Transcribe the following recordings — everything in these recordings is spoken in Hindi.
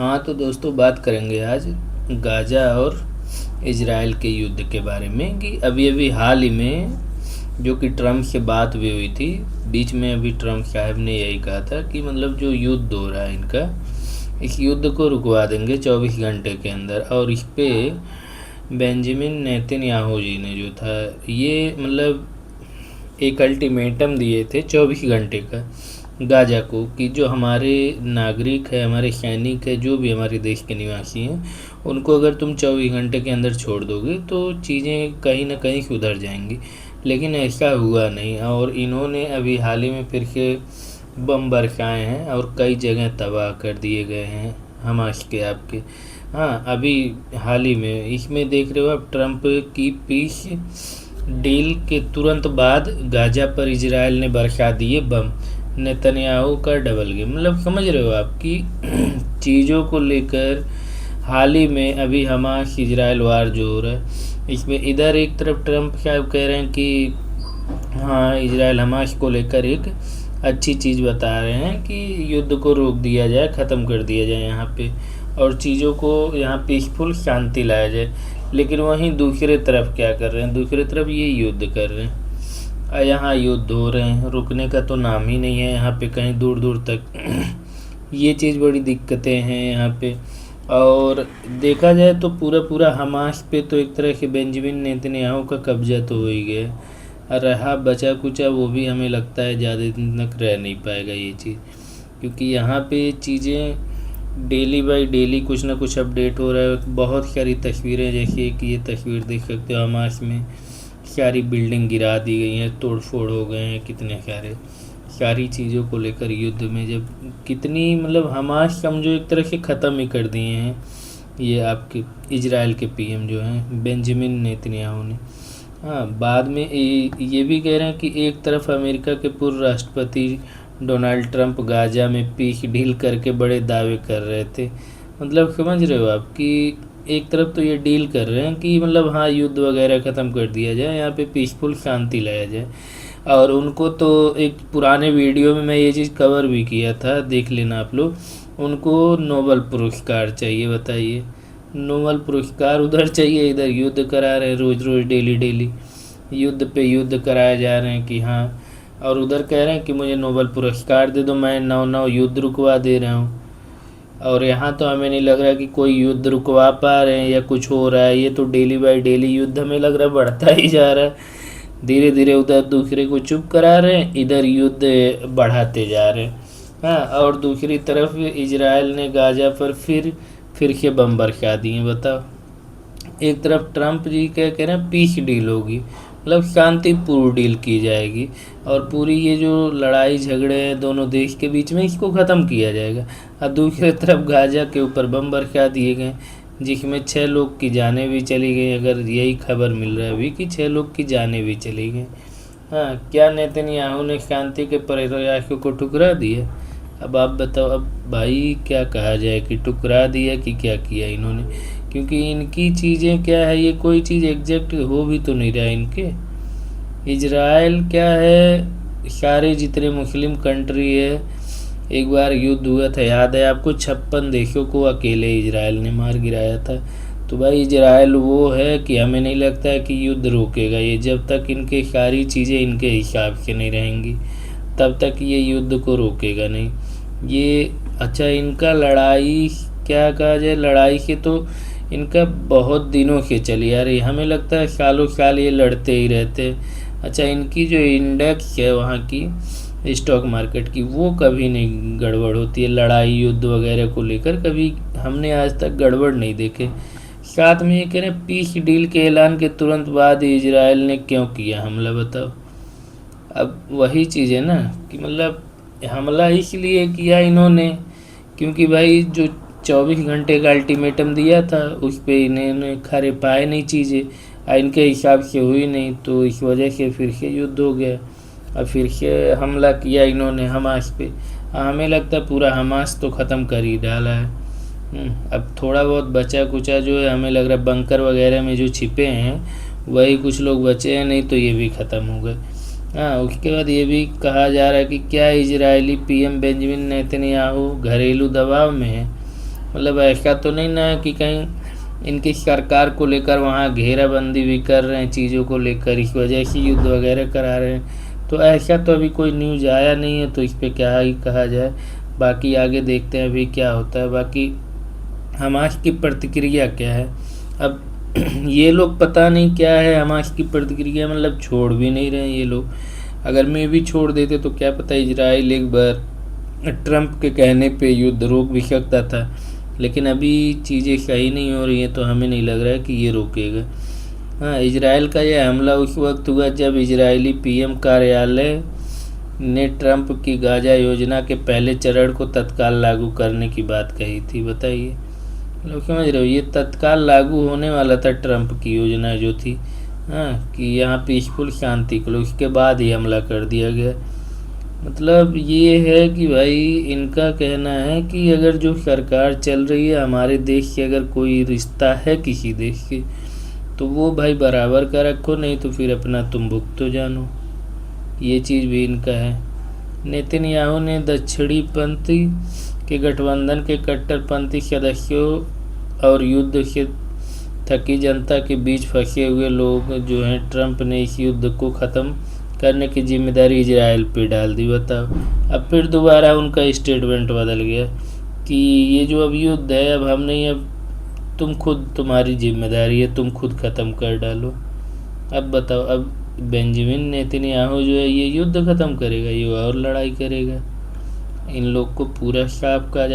हाँ तो दोस्तों बात करेंगे आज गाज़ा और इजराइल के युद्ध के बारे में कि अभी अभी हाल ही में जो कि ट्रम्प से बात भी हुई थी। बीच में अभी ट्रम्प साहब ने यही कहा था कि मतलब जो युद्ध हो रहा है इनका, इस युद्ध को रुकवा देंगे 24 घंटे के अंदर। और इस पे बेंजामिन नेतन्याहू जी ने जो था ये मतलब एक अल्टीमेटम दिए थे 24 घंटे का गाज़ा को कि जो हमारे नागरिक है, हमारे सैनिक है, जो भी हमारे देश के निवासी हैं, उनको अगर तुम 24 घंटे के अंदर छोड़ दोगे तो चीज़ें कहीं ना कहीं सुधर जाएंगी। लेकिन ऐसा हुआ नहीं और इन्होंने अभी हाल ही में फिर से बम बरसाए हैं और कई जगह तबाह कर दिए गए हैं हमास के आपके। हाँ, अभी हाल ही में इसमें देख रहे हो आप, ट्रंप की पीस डील के तुरंत बाद गाज़ा पर इजराइल ने बरसा दिए बम। नेतन्याहू का डबल गेम, मतलब समझ रहे हो आप कि चीज़ों को लेकर हाल ही में अभी हमास इजराइल वार जो हो रहा है, इसमें इधर एक तरफ ट्रंप साहब कह रहे हैं कि हाँ इजराइल हमास को लेकर एक अच्छी चीज़ बता रहे हैं कि युद्ध को रोक दिया जाए, ख़त्म कर दिया जाए यहाँ पे, और चीज़ों को यहाँ पीसफुल शांति लाया जाए। लेकिन वहीं दूसरे तरफ क्या कर रहे हैं, दूसरी तरफ ये युद्ध कर रहे हैं। यहाँ युद्ध हो रहे हैं, रुकने का तो नाम ही नहीं है यहाँ पे कहीं दूर दूर तक। ये चीज़ बड़ी दिक्कतें हैं यहाँ पे। और देखा जाए तो पूरा पूरा हमास पे तो एक तरह से बेंजामिन नेतन्याहू का कब्जा तो हो ही गया। रहा बचा कुचा वो भी हमें लगता है ज़्यादा दिन तक रह नहीं पाएगा ये चीज़, क्योंकि यहाँ पे चीज़ें डेली बाई डेली कुछ ना कुछ अपडेट हो रहा है। बहुत सारी तस्वीरें, जैसे कि ये तस्वीर देख सकते हो, हमास में सारी बिल्डिंग गिरा दी गई हैं, तोड़ फोड़ हो गए हैं कितने सारी चीज़ों को लेकर युद्ध में। जब कितनी मतलब हमास समझो एक तरह से ख़त्म ही कर दिए हैं ये आपके इजराइल के पीएम जो हैं बेंजामिन नेतन्याहू ने। हाँ, बाद में ये भी कह रहे हैं कि एक तरफ अमेरिका के पूर्व राष्ट्रपति डोनाल्ड ट्रंप गाज़ा में पीस डील करके बड़े दावे कर रहे थे। मतलब समझ रहे हो आप कि एक तरफ तो ये डील कर रहे हैं कि मतलब हाँ युद्ध वगैरह ख़त्म कर दिया जाए, यहाँ पे पीसफुल शांति लाया जाए। और उनको तो एक पुराने वीडियो में मैं ये चीज़ कवर भी किया था, देख लेना आप लोग। उनको नोबल पुरस्कार चाहिए, बताइए। नोबल पुरस्कार उधर चाहिए, इधर युद्ध करा रहे हैं रोज़ रोज़ डेली डेली, युद्ध पे युद्ध कराए जा रहे हैं कि हाँ। और उधर कह रहे हैं कि मुझे नोबल पुरस्कार दे दो, मैं नौ युद्ध रुकवा दे रहा हूँ। और यहाँ तो हमें नहीं लग रहा कि कोई युद्ध रुकवा पा रहे हैं या कुछ हो रहा है। ये तो डेली बाय डेली युद्ध हमें लग रहा है बढ़ता ही जा रहा है। धीरे धीरे उधर दूसरे को चुप करा रहे हैं, इधर युद्ध बढ़ाते जा रहे हैं। हाँ, और दूसरी तरफ इजराइल ने गाज़ा पर फिर के बम बरसा दिए। बताओ, एक तरफ ट्रंप जी क्या कह रहे हैं पीस डील होगी, मतलब शांतिपूर्ण डील की जाएगी और पूरी ये जो लड़ाई झगड़े हैं दोनों देश के बीच में इसको ख़त्म किया जाएगा। और दूसरी तरफ गाज़ा के ऊपर बम बरसा दिए गए जिसमें 6 लोग की जानें भी चली गई। अगर यही खबर मिल रहा है अभी कि 6 लोग की जानें भी चली गई। हाँ, क्या नेतन्याहू ने शांति के प्रयासों को ठुकरा दिया? अब आप बताओ, अब भाई क्या कहा जाए कि ठुकरा दिया कि क्या किया इन्होंने, क्योंकि इनकी चीज़ें क्या है, ये कोई चीज़ एग्जैक्ट हो भी तो नहीं रहा इनके। इजराइल क्या है, सारे जितने मुस्लिम कंट्री है, एक बार युद्ध हुआ था याद है आपको, 56 देशों को अकेले इजराइल ने मार गिराया था। तो भाई इजराइल वो है कि हमें नहीं लगता है कि युद्ध रोकेगा ये, जब तक इनके सारी चीज़ें इनके हिसाब से नहीं रहेंगी तब तक ये युद्ध को रोकेगा नहीं ये। अच्छा, इनका लड़ाई क्या कहा जाए, लड़ाई के तो इनका बहुत दिनों से चली आ रही, हमें लगता है सालों साल ये लड़ते ही रहते। अच्छा, इनकी जो इंडेक्स है वहाँ की स्टॉक मार्केट की, वो कभी नहीं गड़बड़ होती है लड़ाई युद्ध वगैरह को लेकर, कभी हमने आज तक गड़बड़ नहीं देखे। साथ में ये कह रहे हैं पीस डील के ऐलान के तुरंत बाद इजराइल ने क्यों किया हमला, बताओ। अब वही चीज़ है ना कि मतलब हमला इसलिए किया इन्होंने क्योंकि भाई जो 24 घंटे का अल्टीमेटम दिया था उस पर इन्होंने खरे पाए नहीं, चीज़ें इनके हिसाब से हुई नहीं, तो इस वजह से फिर से युद्ध हो गया और फिर से हमला किया इन्होंने हमास पे। हमें लगता है पूरा हमास तो ख़त्म कर ही डाला है। अब थोड़ा बहुत बचा कुचा जो है, हमें लग रहा है बंकर वगैरह में जो छिपे हैं वही कुछ लोग बचे हैं, नहीं तो ये भी ख़त्म हो गए। हाँ, उसके बाद ये भी कहा जा रहा है कि क्या इजरायली पीएम बेंजामिन नेतन्याहू घरेलू दबाव में है। मतलब ऐसा तो नहीं ना कि कहीं इनकी सरकार को लेकर वहाँ घेराबंदी भी कर रहे हैं चीज़ों को लेकर, इस वजह से युद्ध वगैरह करा रहे हैं। तो ऐसा तो अभी कोई न्यूज़ आया नहीं है, तो इस पर क्या ही कहा जाए। बाकी आगे देखते हैं अभी क्या होता है। बाकी हमास की प्रतिक्रिया क्या है अब ये लोग पता नहीं क्या है हमास की प्रतिक्रिया, मतलब छोड़ भी नहीं रहे ये लोग। अगर मैं भी छोड़ देते तो क्या पता इजराइल एक बार ट्रंप के कहने पे युद्ध रोक भी सकता था, लेकिन अभी चीज़ें सही नहीं हो रही हैं तो हमें नहीं लग रहा है कि ये रोकेगा। हाँ, इजराइल का यह हमला उस वक्त हुआ जब इजरायली पीएम कार्यालय ने ट्रंप की गाजा योजना के पहले चरण को तत्काल लागू करने की बात कही थी। बताइए, लोग समझ रहे हो, ये तत्काल लागू होने वाला था ट्रंप की योजना जो थी। हाँ, कि यहाँ पीसफुल शांति के लिए, उसके बाद ही हमला कर दिया गया। मतलब ये है कि भाई इनका कहना है कि अगर जो सरकार चल रही है हमारे देश से, अगर कोई रिश्ता है किसी देश से तो वो भाई बराबर का रखो, नहीं तो फिर अपना तुम भुगतो जानो। ये चीज़ भी इनका है। नेतन्याहू ने दक्षिणीपंथी के गठबंधन के कट्टरपंथी सदस्यों और युद्ध से थकी जनता के बीच फंसे हुए लोग जो हैं, ट्रंप ने इस युद्ध को ख़त्म करने की जिम्मेदारी इजराइल पे डाल दी। बताओ, अब फिर दोबारा उनका स्टेटमेंट बदल गया कि ये जो अब युद्ध है अब हम नहीं, अब तुम खुद, तुम्हारी जिम्मेदारी है, तुम खुद ख़त्म कर डालो। अब बताओ, अब बेंजामिन नेतन्याहू जो है ये युद्ध ख़त्म करेगा, ये और लड़ाई करेगा, इन लोग को पूरा साफ खा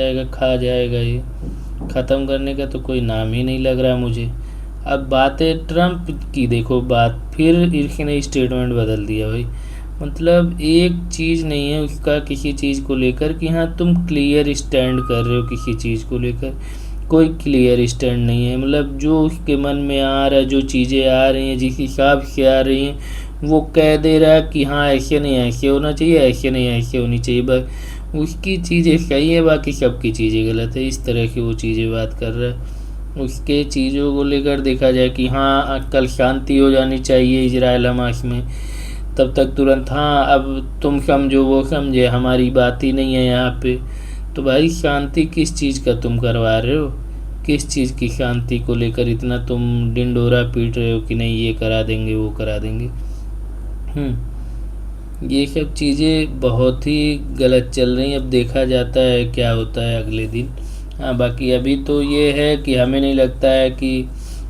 जाएगा ये। ख़त्म करने का तो कोई नाम ही नहीं लग रहा मुझे। अब बात है ट्रंप की, देखो बात फिर इसने स्टेटमेंट बदल दिया भाई। मतलब एक चीज़ नहीं है उसका किसी चीज़ को लेकर कि हाँ तुम क्लियर स्टैंड कर रहे हो किसी चीज़ को लेकर, कोई क्लियर स्टैंड नहीं है। मतलब जो उसके मन में आ रहा है, जो चीज़ें आ रही हैं, जिस हिसाब से आ रही हैं वो कह दे रहा है कि हाँ ऐसे नहीं ऐसे होना चाहिए, ऐसे नहीं ऐसे होनी चाहिए। बस उसकी चीज़ें सही है, बाकी सबकी चीज़ें गलत है, इस तरह की वो चीज़ें बात कर रहा है। उसके चीज़ों को लेकर देखा जाए कि हाँ कल शांति हो जानी चाहिए इजराइल हमास में, तब तक तुरंत हाँ अब तुम समझो वो समझे, हमारी बात ही नहीं है यहाँ पे। तो भाई शांति किस चीज़ का तुम करवा रहे हो, किस चीज़ की शांति को लेकर इतना तुम डिंडोरा पीट रहे हो कि नहीं ये करा देंगे वो करा देंगे। ये सब चीज़ें बहुत ही गलत चल रही हैं। अब देखा जाता है क्या होता है अगले दिन। हाँ, बाकी अभी तो ये है कि हमें नहीं लगता है कि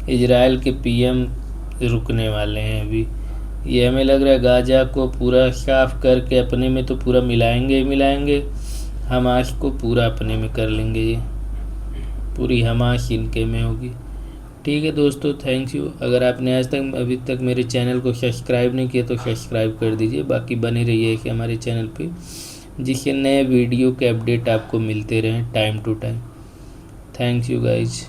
इजराइल के पीएम रुकने वाले हैं अभी। ये हमें लग रहा है गाजा को पूरा साफ करके अपने में तो पूरा मिलाएंगे ही मिलाएंगे, हमास को पूरा अपने में कर लेंगे, ये पूरी हमास इनके में होगी। ठीक है दोस्तों, थैंक यू। अगर आपने आज तक अभी तक मेरे चैनल को सब्सक्राइब नहीं किया तो सब्सक्राइब कर दीजिए। बाकी बने रहिए कि हमारे चैनल पे, जिससे नए वीडियो के अपडेट आपको मिलते रहें time to time. Thank you guys.